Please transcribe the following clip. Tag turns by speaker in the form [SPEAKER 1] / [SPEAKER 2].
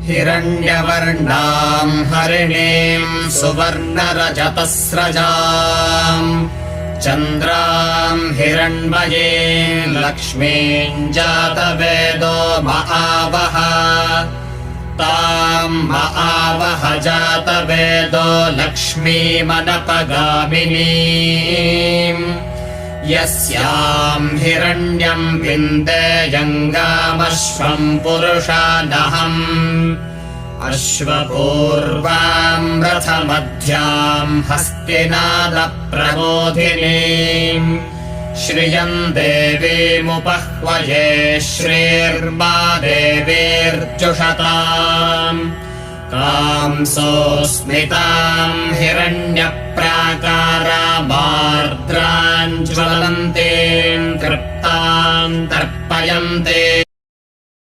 [SPEAKER 1] हिरण्यवर्णाम् हरिणीम् सुवर्णरजतस्रजाम् चन्द्राम् हिरण्मयीम् लक्ष्मीम् जातवेदो महावः ताम् महावः जातवेदो लक्ष्मीमनपगामिनीम् यस्याम् हिरण्यम् विन्देयङ्गामश्वम् पुरुषादहम् अश्वपूर्वाम् रथमध्याम् हस्तिनादप्रबोधिनीम् श्रियम् देवीमुपह्वये श्रीर्मा देवीर्जुषताम् कांसोऽस्मिताम् हिरण्यप्राकारामार्द्राम् ज्वलन्तीम् तृप्ताम् तर्पयन्ते